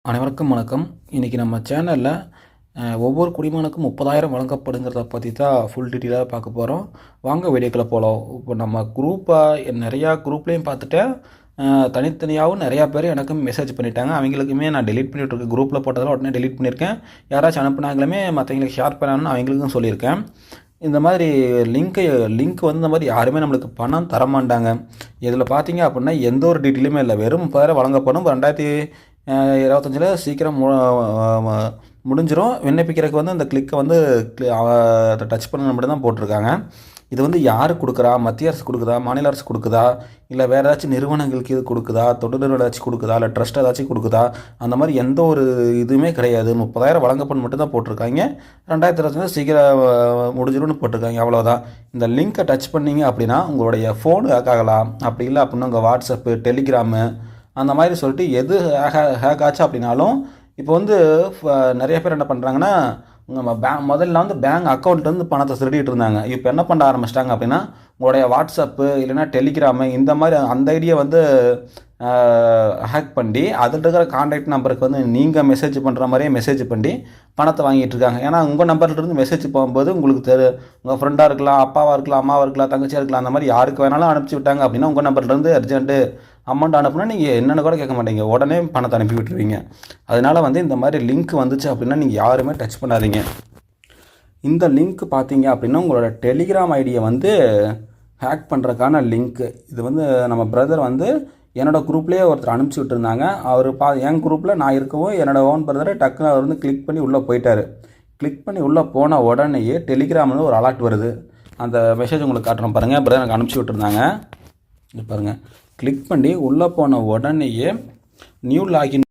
அனைவருக்கும் வணக்கம். இன்றைக்கி நம்ம சேனலில் ஒவ்வொரு குடிமகனுக்கும் 30,000 வழங்கப்படுங்கிறத பற்றி தான் ஃபுல் டீட்டெயிலாக பார்க்க போகிறோம். வாங்க வீடியோக்குள்ளே போகலாம். இப்போ நம்ம நிறையா குரூப்லேயும் பார்த்துட்டேன். தனித்தனியாகவும் நிறையா பேர் எனக்கும் மெசேஜ் பண்ணிட்டாங்க. அவங்களுக்குமே நான் டெலீட் பண்ணிவிட்ருக்கேன். குரூப்பில் போட்டதெல்லாம் உடனே டெலீட் பண்ணியிருக்கேன். யாராச்சும் அனுப்புனாங்களுமே மற்றவங்களுக்கு ஷேர் பண்ணணும்னு அவங்களுக்கும் சொல்லியிருக்கேன். இந்த மாதிரி லிங்க் வந்து இந்த மாதிரி யாருமே நம்மளுக்கு பணம் தரமாட்டாங்க. இதில் பார்த்தீங்க அப்படின்னா எந்த ஒரு டீட்டெயிலுமே இல்லை. வெறும் 30,000 வழங்கப்படும். 2025 சீக்கிரம் முடிஞ்சிடும். விண்ணப்பிக்கிறதுக்கு வந்து இந்த கிளிக்கை வந்து டச் பண்ண மட்டும் தான் போட்டிருக்காங்க. இது வந்து யார் கொடுக்குறா? மத்திய அரசு கொடுக்குதா? மாநில அரசு கொடுக்குதா? இல்லை வேறு ஏதாச்சும் நிறுவனங்களுக்கு இது கொடுக்குதா? தொண்டு நிறுவனம் ஏதாச்சும் கொடுக்குதா? இல்லை ட்ரஸ்ட் ஏதாச்சும் கொடுக்குதா? அந்த மாதிரி எந்த ஒரு இதுவுமே கிடையாது. 30,000 வழங்கப்படும் மட்டும் தான் போட்டிருக்காங்க. 2025 சீக்கிரம் முடிஞ்சிடும்னு போட்டிருக்காங்க. அவ்வளோதான். இந்த லிங்க்கை டச் பண்ணிங்க அப்படின்னா உங்களுடைய ஃபோன் ஹேக் ஆகலாம். அப்படி இல்லை அப்படின்னா உங்கள் வாட்ஸ்அப்பு, டெலிகிராமு அந்த மாதிரி சொல்லிட்டு எது ஹேக் ஆச்சு அப்படின்னாலும் இப்போ வந்து நிறைய பேர் என்ன பண்ணுறாங்கன்னா நம்ம முதல்ல வந்து பேங்க் அக்கௌண்ட்லேருந்து பணத்தை திருடிட்டு இருந்தாங்க. இப்போ என்ன பண்ண ஆரம்பிச்சிட்டாங்க அப்படின்னா உங்களுடைய வாட்ஸ்அப்பு இல்லைன்னா டெலிகிராமு இந்த மாதிரி அந்த ஐடியா வந்து ஹேக் பண்ணி அதில் இருக்கிற கான்டாக்ட் நம்பருக்கு வந்து நீங்கள் மெசேஜ் பண்ணுற மாதிரியே மெசேஜ் பண்ணி பணத்தை வாங்கிட்டு இருக்காங்க. ஏன்னா உங்கள் நம்பர்லேருந்து மெசேஜ் போகும்போது உங்களுக்கு உங்கள் ஃப்ரெண்டாக இருக்கலாம், அப்பாவாக இருக்கலாம், அம்மாவாக இருக்கலாம், தங்கச்சியாக இருக்கலாம், அந்த மாதிரி யாருக்கு வேணாலும் அனுப்பிச்சி விட்டாங்க அப்படின்னா உங்கள் நம்பர்லேருந்து அர்ஜென்ட்டு அமௌண்ட் அனுப்புனா நீங்கள் என்னென்னு கூட கேட்க மாட்டீங்க, உடனே பணத்தை அனுப்பி விட்டுருவீங்க. அதனால் வந்து இந்த மாதிரி லிங்க் வந்துச்சு அப்படின்னா நீங்கள் யாருமே டச் பண்ணாதீங்க. இந்த லிங்க் பார்த்தீங்க அப்படின்னா உங்களோட டெலிகிராம் ஐடியை வந்து ஹேக் பண்ணுறதுக்கான லிங்க்கு. இது வந்து நம்ம பிரதர் வந்து என்னோடய குரூப்லேயே ஒருத்தர் அனுப்பிச்சி விட்டுருந்தாங்க. அவர் என் குரூப்பில் நான் இருக்கவும் என்னோடய ஓன் பிரதரை டக்குன்னு அவர் வந்து கிளிக் பண்ணி உள்ளே போயிட்டார். கிளிக் பண்ணி உள்ளே போன உடனேயே டெலிகிராமில் ஒரு அலர்ட் வருது. அந்த மெசேஜ் உங்களுக்கு காட்டுறோம் பாருங்கள். பிரதர் எனக்கு அனுப்பிச்சி விட்டுருந்தாங்க. இது பாருங்கள். கிளிக் பண்ணி உள்ளே போன உடனேயே new login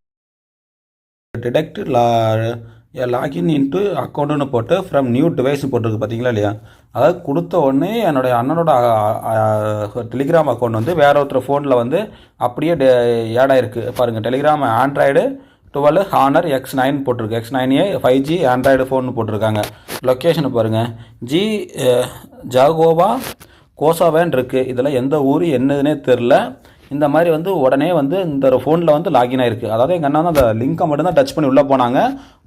detect login into அக்கௌண்ட்டுன்னு போட்டு ஃப்ரம் நியூ டிவைஸ் போட்டிருக்கு பார்த்தீங்களா இல்லையா? அதாவது கொடுத்த உடனே என்னுடைய அண்ணனோட டெலிகிராம் அக்கௌண்ட் வந்து வேற ஒருத்தர் ஃபோனில் வந்து அப்படியே ஆட் ஆகிருக்கு பாருங்கள். டெலிகிராம் ஆண்ட்ராய்டு 12 ஹானர் X9 போட்டிருக்கு. X9A 5G ஆண்ட்ராய்டு ஃபோன் போட்டிருக்காங்க. லொக்கேஷனை பாருங்கள். ஜாகோவா கோசாவேன் இருக்குது. இதில் எந்த ஊர் என்னதுன்னே தெரில. இந்த மாதிரி வந்து உடனே வந்து இந்த ஃபோனில் வந்து லாகின் ஆகிருக்கு. அதாவது எங்கள் அண்ணன் அந்த லிங்க்கை மட்டும்தான் டச் பண்ணி உள்ளே போனாங்க.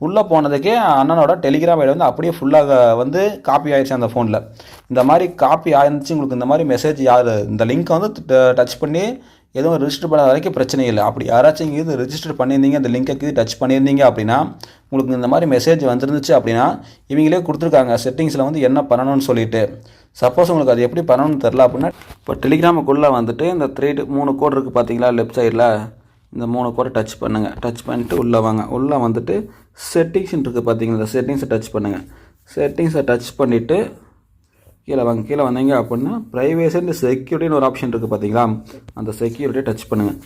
உள்ளே போனதுக்கே அண்ணனோட டெலிகிராம் ஐடி வந்து அப்படியே ஃபுல்லாக வந்து காப்பி ஆகிடுச்சு அந்த ஃபோனில். இந்த மாதிரி காப்பி ஆயிருந்துச்சு. உங்களுக்கு இந்த மாதிரி மெசேஜ் இந்த லிங்க்கை வந்து டச் பண்ணி எதுவும் ரிஜிஸ்டர் பண்ணாத வரைக்கும் பிரச்சனை இல்லை. அப்படி யாராச்சும் இங்கே இது ரிஜிஸ்டர் பண்ணியிருந்தீங்க, அந்த லிங்க்கை டச் பண்ணியிருந்தீங்க அப்படின்னா உங்களுக்கு இந்த மாதிரி மெசேஜ் வந்துருந்துச்சு அப்படின்னா இவங்களே கொடுத்துருக்காங்க செட்டிங்ஸில் வந்து என்ன பண்ணணும்னு சொல்லிட்டு. சப்போஸ் உங்களுக்கு அது எப்படி பண்ணணும்னு தெரில அப்படின்னா இப்போ டெலிகிராமுக்குள்ளே வந்துட்டு இந்த 3 கோடு இருக்குது பார்த்தீங்களா லெஃப்ட் சைடில், இந்த 3 கோடை டச் பண்ணுங்கள். டச் பண்ணிட்டு உள்ளே வாங்க. உள்ளே வந்துட்டு செட்டிங்ஸ் இருக்குது பார்த்தீங்களா, இந்த செட்டிங்ஸை டச் பண்ணுங்கள். செட்டிங்ஸை டச் பண்ணிவிட்டு கீழே வாங்க. கீழே வந்தீங்க அப்படின்னா ப்ரைவேசி அண்ட் செக்யூரிட்டின்னு ஒரு ஆப்ஷன் இருக்குது பார்த்தீங்களா, அந்த செக்யூரிட்டியை டச் பண்ணுங்கள்.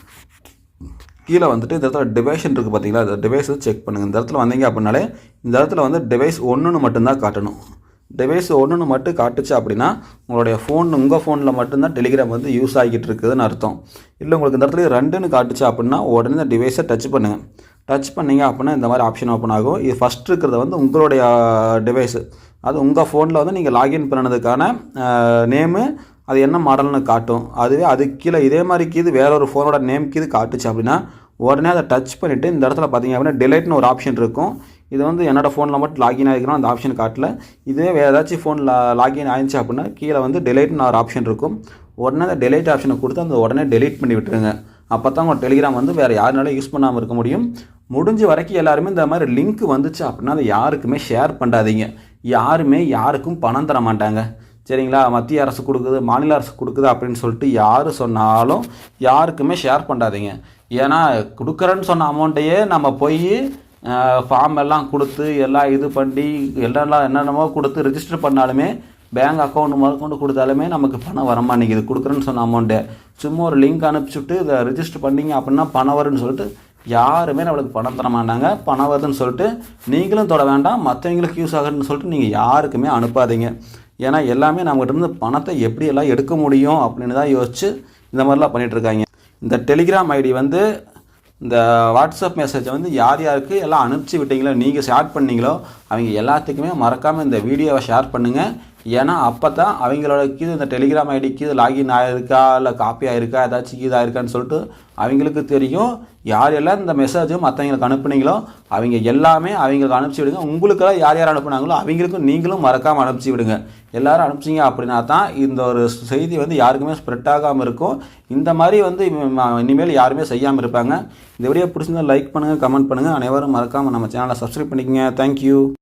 கீழே வந்துட்டு இந்த இடத்துல டிவைஷன் இருக்குது பார்த்தீங்களா, அந்த டிவைஸை செக் பண்ணுங்கள். இந்த இடத்துல வந்தீங்க அப்படின்னாலே இந்த இடத்துல வந்து டிவைஸ் 1ன்னு மட்டும்தான் காட்டணும். டிவைஸ் 1ன்னு மட்டும் காட்டுச்சு அப்படின்னா உங்களுடைய உங்கள் ஃபோனில் மட்டும்தான் டெலிகிராம் வந்து யூஸ் ஆகிட்டு இருக்குதுன்னு அர்த்தம். இல்லை உங்களுக்கு இந்த இடத்துல 2ன்னு காட்டுச்சு அப்படின்னா உடனே இந்த டிவைஸை டச் பண்ணுங்கள். டச் பண்ணிங்க அப்படின்னா இந்த மாதிரி ஆப்ஷன் ஓப்பன் ஆகும். இது ஃபஸ்ட் இருக்கிறத வந்து உங்களுடைய டிவைஸு, அது உங்கள் ஃபோனில் வந்து நீங்கள் லாகின் பண்ணதுக்கான நேமு, அது என்ன மாடல்னு காட்டும். அதுவே அதுக்கு கீழே இதே மாதிரி கீது வேற ஒரு ஃபோனோட நேம் கீது காட்டுச்சு அப்படின்னா உடனே அதை டச் பண்ணிவிட்டு இந்த இடத்துல பார்த்தீங்க அப்படின்னா டிலைட்னு ஒரு ஆப்ஷன் இருக்கும். இது வந்து என்னோடய ஃபோனில் மட்டும் லாகின் ஆகிக்கிறோம், அந்த ஆப்ஷன் காட்டல. இதுவே வேறு ஏதாச்சும் ஃபோனில் லாகின் ஆயிடுச்சு அப்படின்னா கீழே வந்து டிலைட்னு ஒரு ஆப்ஷன் இருக்கும். உடனே அந்த டிலைட் ஆப்ஷனை கொடுத்து அந்த உடனே டெலீட் பண்ணி விட்டுருங்க. அப்போ தான் உங்கள் டெலிகிராம் வந்து வேறு யாருனாலும் யூஸ் பண்ணாமல் இருக்க முடியும். முடிஞ்ச வரைக்கும் எல்லாருமே இந்த மாதிரி லிங்க் வந்துச்சு அப்படின்னா அதை யாருக்குமே ஷேர் பண்ணாதீங்க. யாருமே யாருக்கும் பணம் தர மாட்டாங்க, சரிங்களா? மத்திய அரசு கொடுக்குது, மாநில அரசு கொடுக்குது அப்படின்னு சொல்லிட்டு யார் சொன்னாலும் யாருக்குமே ஷேர் பண்ணாதீங்க. ஏன்னா கொடுக்குறேன்னு சொன்ன அமௌண்ட்டையே நம்ம போய் ஃபார்ம் எல்லாம் கொடுத்து எல்லாம் இது பண்ணி என்னென்னமோ கொடுத்து ரிஜிஸ்டர் பண்ணாலுமே பேங்க் அக்கௌண்ட் முதற்கொண்டு கொடுத்தாலுமே நமக்கு பணம் வரமாட்டேங்குது. கொடுக்குறேன்னு சொன்ன அமௌண்ட்டு சும்மா ஒரு லிங்க் அனுப்பிச்சுட்டு இதை ரிஜிஸ்டர் பண்ணிங்க அப்படின்னா பணம் வரும்னு சொல்லிட்டு யாருமே நம்மளுக்கு பணம் தர மாட்டாங்க. பணம் வருதுன்னு சொல்லிட்டு நீங்களும் தொட வேண்டாம், மற்றவங்களுக்கு யூஸ் ஆகுதுன்னு சொல்லிட்டு நீங்கள் யாருக்குமே அனுப்பாதீங்க. ஏன்னா எல்லாமே நம்மகிட்ட இருந்து பணத்தை எப்படியெல்லாம் எடுக்க முடியும் அப்படின்னு தான் யோசிச்சு இந்த மாதிரிலாம் பண்ணிகிட்ருக்காங்க. இந்த டெலிகிராம் ஐடி வந்து இந்த வாட்ஸ்அப் மெசேஜை வந்து யார் யாருக்கு எல்லாம் அனுப்பிச்சி விட்டீங்களோ, நீங்கள் ஷேர் பண்ணீங்களோ அவங்க எல்லாத்துக்குமே மறக்காமல் இந்த வீடியோவை ஷேர் பண்ணுங்கள். ஏன்னா அப்போ தான் அவங்களோட கீது இந்த டெலிகிராம் ஐடிக்கு லாகின் ஆகிருக்கா இல்லை காப்பி ஆகிருக்கா ஏதாச்சும் இதாகிருக்கான்னு சொல்லிட்டு அவங்களுக்கு தெரியும். யார் எல்லாம் இந்த மெசேஜும் மற்றவங்களுக்கு அனுப்புனீங்களோ அவங்க எல்லாமே அவங்களுக்கு அனுப்பிச்சி விடுங்க. உங்களுக்கெல்லாம் யார் யார் அனுப்புனாங்களோ அவங்களுக்கும் நீங்களும் மறக்காமல் அனுப்பிச்சி விடுங்க. எல்லோரும் அனுப்பிச்சிங்க அப்படின்னா தான் இந்த ஒரு செய்தி வந்து யாருக்குமே ஸ்ப்ரெட் ஆகாமல் இருக்கும். இந்த மாதிரி வந்து இனிமேல் யாருமே செய்யாமல் இருப்பாங்க. இந்த வீடியோ பிடிச்சிருந்தா லைக் பண்ணுங்கள், கமெண்ட் பண்ணுங்கள். அனைவரும் மறக்காமல் நம்ம சேனலை சப்ஸ்கிரைப் பண்ணிக்கங்க. தேங்க்யூ.